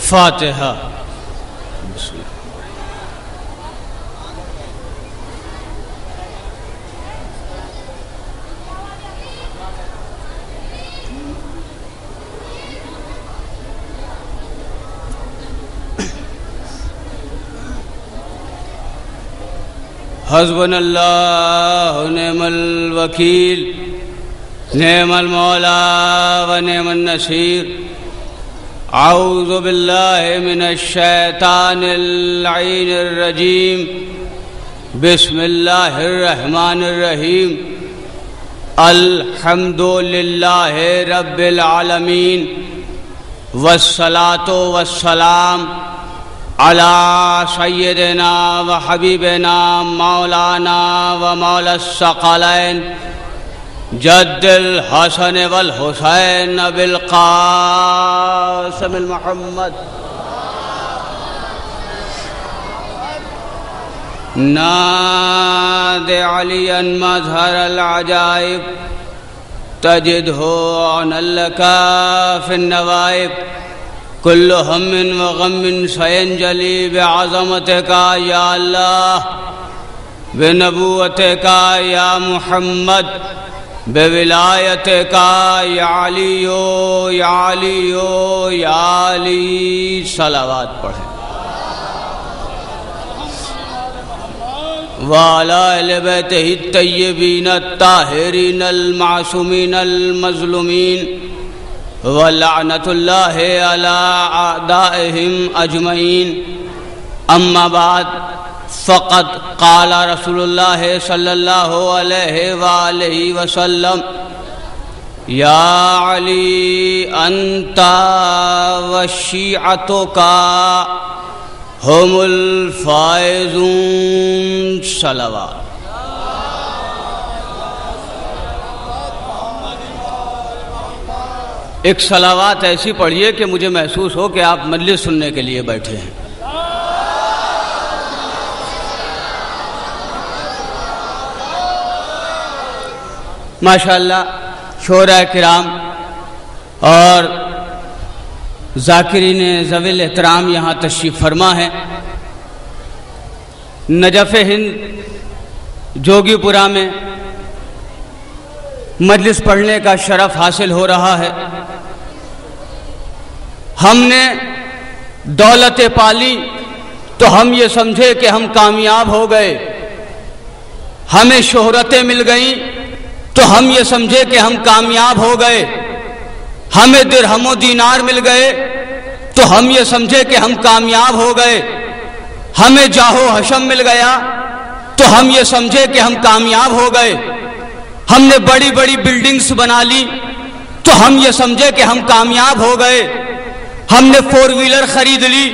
فاتحہ. حسبنا اللہ نعم الوکیل نعم المولا و نعم النصیر. اعوذ باللہ من الشیطان اللعین الرجیم. بسم اللہ الرحمن الرحیم. الحمد للہ رب العالمین والصلاة والسلام علی سیدنا و حبیبنا مولانا و مولا الثقلین جد الحسن والحسین بالقاسم المحمد ناد علیا مظہر العجائب تجدہ عنا لک فی النوائب. کل ہم و غم سینجلی بعظمتک یا اللہ بنبوتک یا محمد بولایتک یا علی یا علی یا علی. صلوات پڑھیں. وعلی اہل بیتہ الطیبین الطاہرین المعصومین المظلومین ولعنت اللہ علی اعدائہم اجمعین. اما بعد فقد قال رسول اللہ صلی اللہ علیہ وآلہ وسلم یا علی انت وشیعتک ہم الفائزون. صلوات. ایک صلوات ایسی پڑھیے کہ مجھے محسوس ہو کہ آپ مجلس سننے کے لیے بیٹھے ہیں. ماشاءاللہ شعراء کرام اور ذاکرین ذوی الاحترام یہاں تشریف فرما ہے. نجف ہند جوگی پورہ میں مجلس پڑھنے کا شرف حاصل ہو رہا ہے. ہم نے دولتیں پالی تو ہم یہ سمجھے کہ ہم کامیاب ہو گئے. ہمیں شہرتیں مل گئیں تو ہم یہ سمجھے کہ ہم کامیاب ہو گئے. ہمیں درہم و دینار مل گئے تو ہم یہ سمجھے کہ ہم کامیاب ہو گئے. ہمیں جاہ و حشم مل گیا تو ہم یہ سمجھے کہ ہم کامیاب ہو گئے. ہم نے بڑی بڑی بلڈنگز بنا لی تو ہم یہ سمجھے کہ ہم کامیاب ہو گئے. ہم نے 4 ویلر خرید لی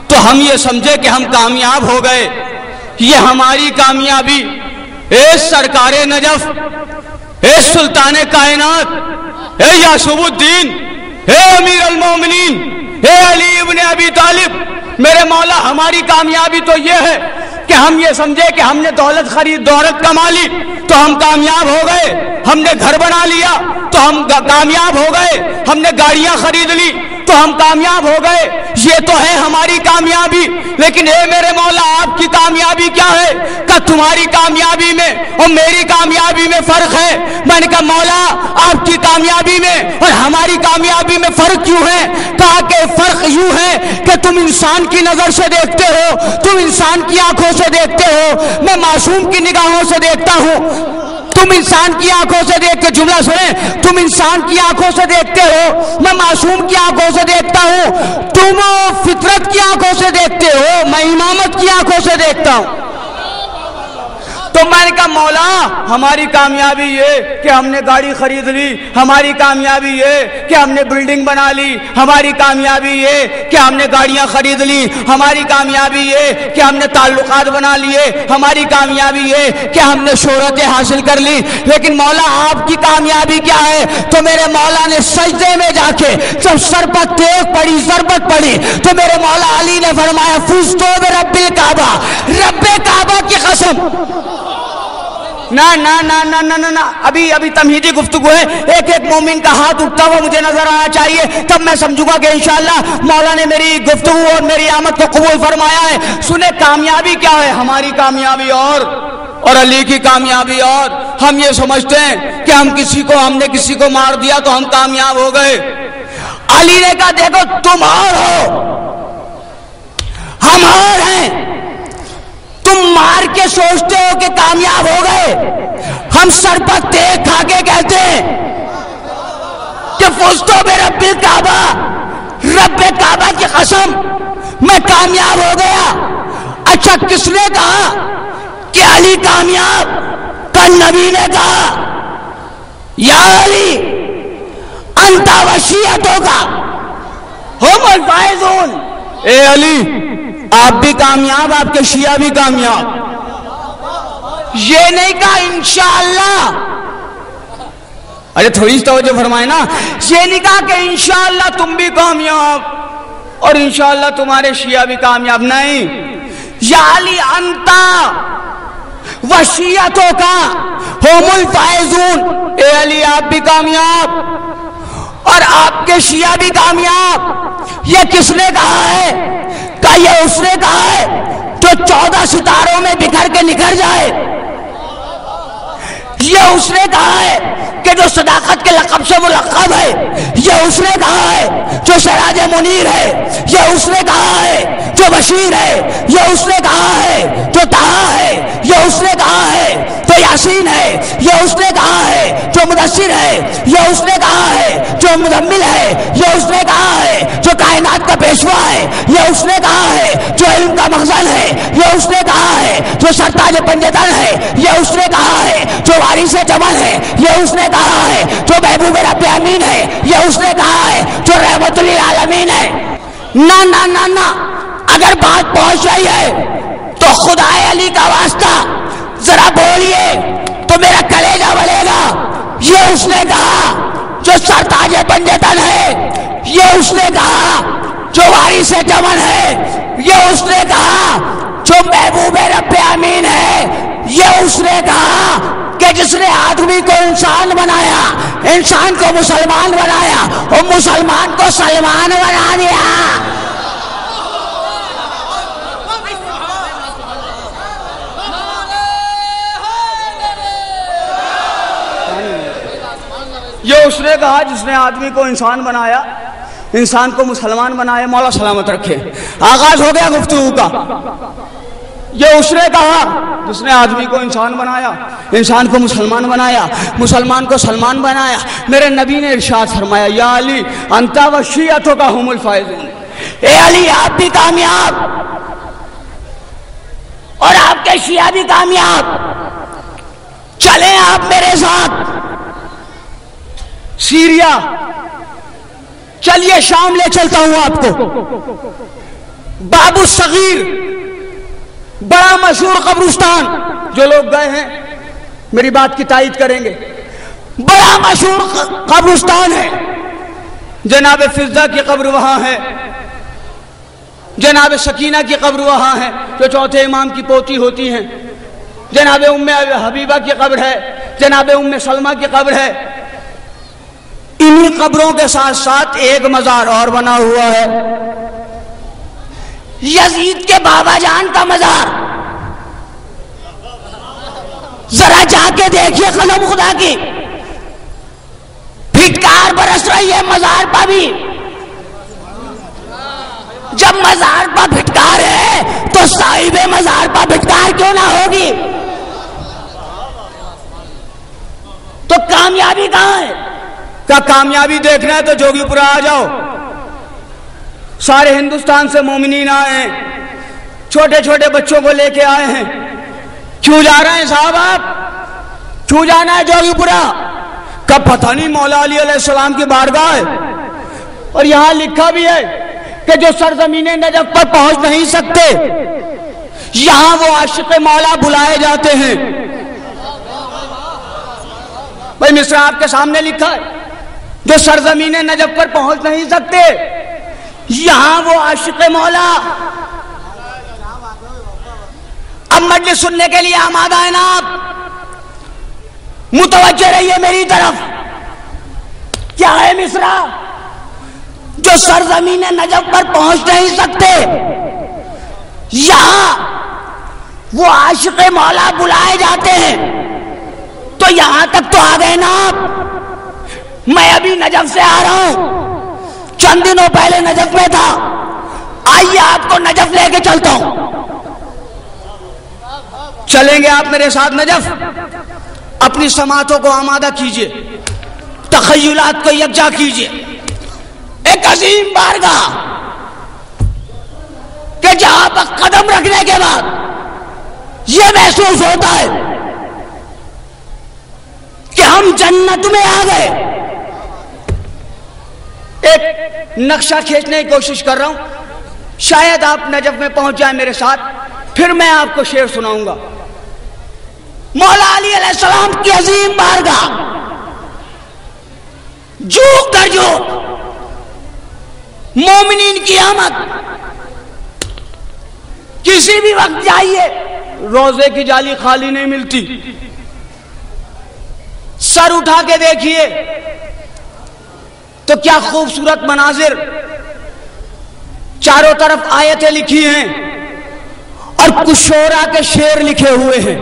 تو ہم یہ سمجھے کہ ہم کامیاب ہو گئے. یہ ہماری کامیابی. اے سرکار نجف، اے سلطان کائنات، اے یعصوب الدین، اے امیر المومنین، اے علی ابن ابی طالب، میرے مولا ہماری کامیابی تو یہ ہے کہ ہم یہ سمجھے کہ ہم نے دولت کما لی تو ہم کامیاب ہو گئے. ہم نے گھر بنا لیا تو ہم کامیاب ہو گئے. ہم نے گاڑیاں خرید لی تو ہم کامیاب ہو گئے. یہ تو ہے ہماری کامیابی. لیکن اے میرے مولا آپ کی کامیابی کیا ہے؟ کہ تمہاری کامیابی میں اور میری کامیابی میں فرق ہے. میں نے کہا مولا آپ کی کامیابی میں اور ہماری کامیابی میں فرق کیوں ہے؟ کہا کہ فرق یوں ہے کہ تم انسان کی نظر سے دیکھتے ہو، تم انسان کی آنکھوں سے دیکھتے ہو، میں معصوم کی نگاہوں سے دیکھتا ہوں. تم انسان کی آنکھوں سے دیکھ کے جملہ سنیں، تم انسان کی آنکھوں سے دیکھتے ہو، میں معصوم کی آنکھوں سے دیکھتا ہوں. تم فطرت کی آنکھوں سے دیکھتے ہو، میں امامت کی آنکھوں سے دیکھتا ہوں. تو میں نے کہا مولا ہماری کامیابی یہ کہ ہم نے گاڑی خرید لی، ہماری کامیابی یہ کہ ہم نے بلڈنگ بنا لی، ہماری کامیابی یہ کہ ہم نے گاڑیاں خرید لی، ہماری کامیابی یہ کہ ہم نے تعلقات بنا لیے، ہماری کامیابی یہ کہ ہم نے شہرتیں حاصل کر لی. لیکن مولا آپ کی کامیابی کیا ہے؟ تو میرے مولا نے سجدے میں جا کے جب سر پر تیغ پڑی، ضربت پڑی، تو میرے مولا علی نے فرمایا فزتو برب الکعبہ، رب کعبہ کی قسم نہ نہ نہ نہ نہ نہ نہ ابھی تمہیدی گفتگو ہے. ایک ایک مومن کا ہاتھ اٹھتا ہوا مجھے نظر آنا چاہیے, تب میں سمجھوں گا کہ انشاءاللہ مولا نے میری گفتگو اور میری آمد کو قبول فرمایا ہے. سنیں کامیابی کیا ہے؟ ہماری کامیابی اور علی کی کامیابی اور. ہم یہ سمجھتے ہیں کہ ہم نے کسی کو مار دیا تو ہم کامیاب ہو گئے. علی نے کہا دیکھو تم اور ہو, ہم اور ہیں. تم مار کے سوچتے ہو کہ کامیاب ہو گئے, ہم سر پر تیغ کھا کے کہتے ہیں کہ فزتو برب الکعبہ, رب کعبہ کی قسم میں کامیاب ہو گیا. اچھا کس نے کہا کہ علی کامیاب؟ کل نبی نے کہا یا علی انت وشیعتوں کا ہم الفائزون. اے علی آپ بھی کامیاب, آپ کے شیعہ بھی کامیاب. یہ نہیں کہا انشاءاللہ, ارے تھوڑی سی توجہ فرمائے نا. یہ نہیں کہا کہ انشاءاللہ تم بھی کامیاب اور انشاءاللہ تمہارے شیعہ بھی کامیاب. نہیں, یا علی انتا وشیعتوں کا ہم الفائزون. اے علی آپ بھی کامیاب اور آپ کے شیعہ بھی کامیاب. یہ کس نے کہا ہے؟ کہ یہ اس نے کہا ہے جو 14 ستاروں میں بکھر کے نکھر جائے. یہ اس نے کہا ہے کہ جو صداقت کے لقب سے ملقب ہے. یہ اس نے کہا ہے جو سراج منیر ہے. یہ اس نے کہا ہے جو بشیر ہے. یہ اس نے کہا ہے جو طہا ہے. یہ اس نے کہا ہے جو یاسین ہے. یہ اس نے کہا ہے جو مدثر ہے. یہ اس نے کہا ہے جو مزمل ہے. یہ اس نے کہا ہے جو کائنات کا پیشوا ہے. یہ اس نے کہا ہے جو علم کا مخزن ہے. یہ اس نے کہا ہے جو سرتاج پنجتن ہے. یہ اس نے کہا ہے جو وارث چمن ہے. یہ اس نے کہا ہے جو محبوب رب امین ہے. یہ اس نے کہا ہے جو رحمت للعالمین ہے. نہ نہ نہ نہ, اگر بات پہنچ رہی ہے تو خدا علی کا واسطہ ذرا بولیے تو میرا کلیجہ بڑھے گا. یہ اس نے کہا جو سرتاج پنجتن ہے. یہ اس نے کہا جو وارث چمن ہے. یہ اس نے کہا جو محبوب رب امین ہے. یہ اس نے کہا کہ جس نے آدمی کو انسان بنایا, انسان کو مسلمان بنایا اور مسلمان کو سلمان بنا دیا. یہ اس نے کہا جس نے آدمی کو انسان بنایا, انسان کو مسلمان بنایا. مولا سلامت رکھے. آغاز ہو گیا گفتگو کا. یہ اس نے کہا جس نے آدمی کو انسان بنایا, انسان کو مسلمان بنایا, مسلمان کو سلمان بنایا. میرے نبی نے ارشاد فرمایا یا علی انتا وشیعتوں کا ہم الفائزون. اے علی آپ بھی کامیاب اور آپ کے شیعہ بھی کامیاب. چلیں آپ میرے ساتھ سیریا, چلیے شام لے چلتا ہوں آپ کو. باب الصغیر بڑا مشہور قبرستان, جو لوگ گئے ہیں میری بات کی تائید کریں گے. بڑا مشہور قبرستان ہے. جناب فضہ کی قبر وہاں ہے, جناب سکینہ کی قبر وہاں ہے جو چوتھے امام کی پوتی ہوتی ہیں. جناب ام حبیبہ کی قبر ہے, جناب ام سلمہ کی قبر ہے. انہی قبروں کے ساتھ ساتھ ایک مزار اور بنا ہوا ہے, یزید کے بابا جان کا مزار. ذرا جا کے دیکھیے قلم خدا کی, پھٹکار برس رہی ہے مزار پر بھی. جب مزار پر پھٹکار ہے تو صاحب مزار پر پھٹکار کیوں نہ ہوگی؟ تو کامیابی کہاں ہے؟ کیا کامیابی دیکھنا ہے تو جوگی پورا آ جاؤ. سارے ہندوستان سے مومنین آئے ہیں, چھوٹے چھوٹے بچوں کو لے کے آئے ہیں. کیوں جا رہے ہیں صاحب آپ؟ کیوں جانا ہے جوگی پورا؟ کب پتہ نہیں مولا علی علیہ السلام کی بارگاہ ہے. اور یہاں لکھا بھی ہے کہ جو سرزمین نجف پر پہنچ نہیں سکتے یہاں وہ عاشق مولا بلائے جاتے ہیں. بھائی مصرع آپ کے سامنے لکھا ہے جو سرزمین نجف پر پہنچ نہیں سکتے یہاں وہ عاشق مولا. اب مجلس سننے کے لیے آمادہ ہیں نا آپ؟ متوجہ رہیے میری طرف. کیا ہے مصرع جو سرزمین نجف پر پہنچ نہیں سکتے؟ یہاں وہ عاشق مولا بلائے جاتے ہیں. تو یہاں تک تو آ گئے نا آپ. میں ابھی نجف سے آ رہا ہوں، چند دنوں پہلے نجف میں تھا. آئیے آپ کو نجف لے کے چلتا ہوں. چلیں گے آپ میرے ساتھ نجف؟ اپنی سماعتوں کو آمادہ کیجئے، تخیلات کو یکجا کیجئے. ایک عظیم بارگاہ کہ جہاں پر قدم رکھنے کے بعد یہ محسوس ہوتا ہے کہ ہم جنت میں آ گئے. ایک نقشہ کھینچنے کی کوشش کر رہا ہوں، شاید آپ نجف میں پہنچ جائیں میرے ساتھ، پھر میں آپ کو شعر سناؤں گا. مولا علی علیہ السلام کی عظیم بارگاہ، جھوک در جھوک مومنین کی آمد. کسی بھی وقت جائیے، روزے کی جالی خالی نہیں ملتی. سر اٹھا کے دیکھیے تو کیا خوبصورت مناظر. چاروں طرف آیتیں لکھی ہیں اور کچھ شعراء کے شعر لکھے ہوئے ہیں.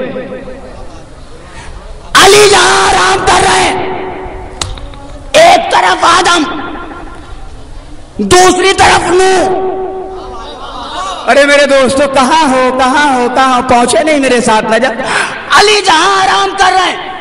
علی جہاں آرام کر رہے ہیں، ایک طرف آدم، دوسری طرف نوح. ارے میرے دوستو کہاں ہو پہنچے نہیں میرے ساتھ نجف؟ علی جہاں آرام کر رہے ہیں،